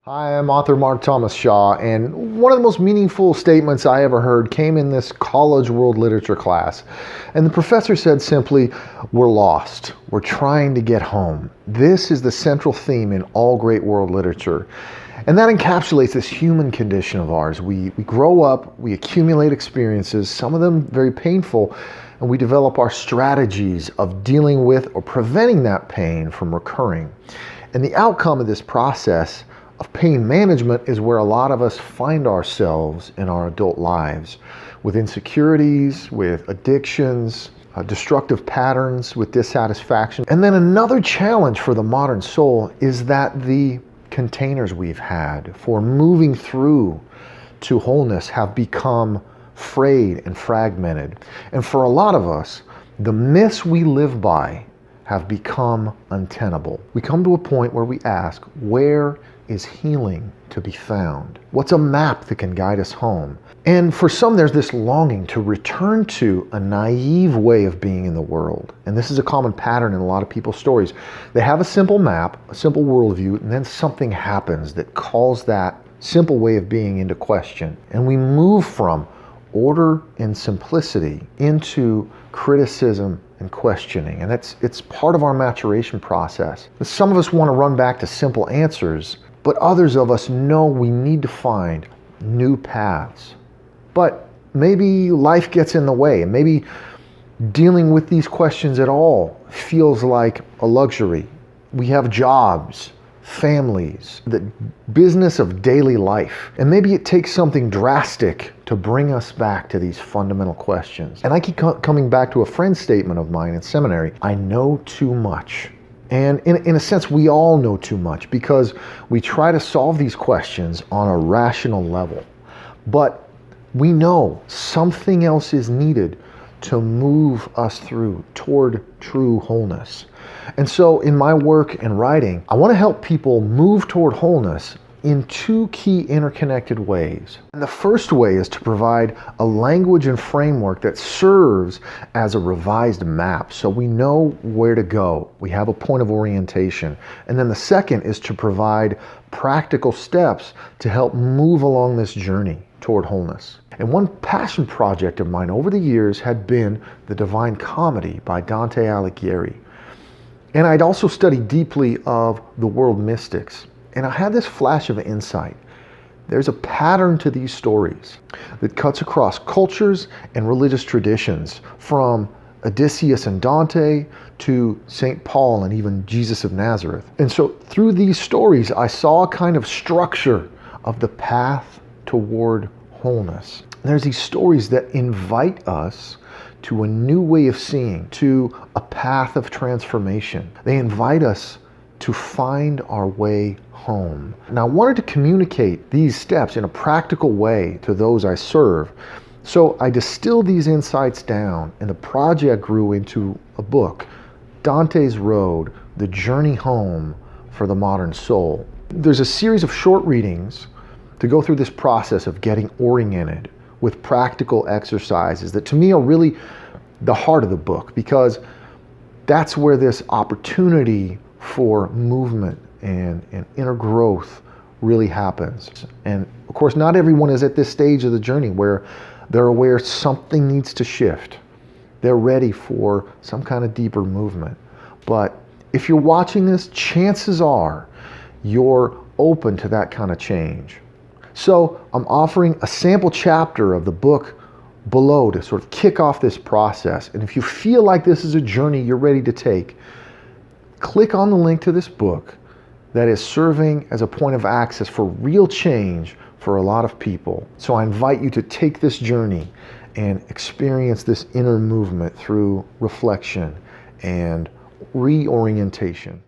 Hi, I'm author Mark Thomas Shaw, and one of the most meaningful statements I ever heard came in this college world literature class. And the professor said simply, "We're lost. We're trying to get home." This is the central theme in all great world literature. And that encapsulates this human condition of ours. We grow up, we accumulate experiences, some of them very painful, and we develop our strategies of dealing with or preventing that pain from recurring. And the outcome of this process of pain management is where a lot of us find ourselves in our adult lives, with insecurities, with addictions, destructive patterns, with dissatisfaction. And then another challenge for the modern soul is that the containers we've had for moving through to wholeness have become frayed and fragmented. And for a lot of us, the myths we live by have become untenable. We come to a point where we ask, where is healing to be found? What's a map that can guide us home? And for some, there's this longing to return to a naive way of being in the world. And this is a common pattern in a lot of people's stories. They have a simple map, a simple worldview, and then something happens that calls that simple way of being into question. And we move from order and simplicity into criticism and questioning. And it's part of our maturation process. Some of us want to run back to simple answers, but others of us know we need to find new paths. But maybe life gets in the way, and maybe dealing with these questions at all feels like a luxury. We have jobs, families, the business of daily life. And maybe it takes something drastic to bring us back to these fundamental questions. And I keep coming back to a friend's statement of mine in seminary: I know too much. And in a sense, we all know too much because we try to solve these questions on a rational level. But we know something else is needed to move us through toward true wholeness. And so in my work and writing, I want to help people move toward wholeness in two key interconnected ways. And the first way is to provide a language and framework that serves as a revised map, so we know where to go. We have a point of orientation. And then the second is to provide practical steps to help move along this journey toward wholeness. And one passion project of mine over the years had been the Divine Comedy by Dante Alighieri. And I'd also studied deeply of the world mystics. And I had this flash of insight. There's a pattern to these stories that cuts across cultures and religious traditions, from Odysseus and Dante to St. Paul and even Jesus of Nazareth. And so through these stories, I saw a kind of structure of the path toward wholeness. There's these stories that invite us to a new way of seeing, to a path of transformation. They invite us to find our way home. And I wanted to communicate these steps in a practical way to those I serve. So I distilled these insights down, and the project grew into a book, Dante's Road, The Journey Home for the Modern Soul. There's a series of short readings to go through this process of getting oriented with practical exercises that to me are really the heart of the book, because that's where this opportunity for movement and inner growth really happens. And of course, not everyone is at this stage of the journey where they're aware something needs to shift. They're ready for some kind of deeper movement. But if you're watching this, chances are you're open to that kind of change. So I'm offering a sample chapter of the book below to sort of kick off this process. And if you feel like this is a journey you're ready to take, click on the link to this book that is serving as a point of access for real change for a lot of people. So I invite you to take this journey and experience this inner movement through reflection and reorientation.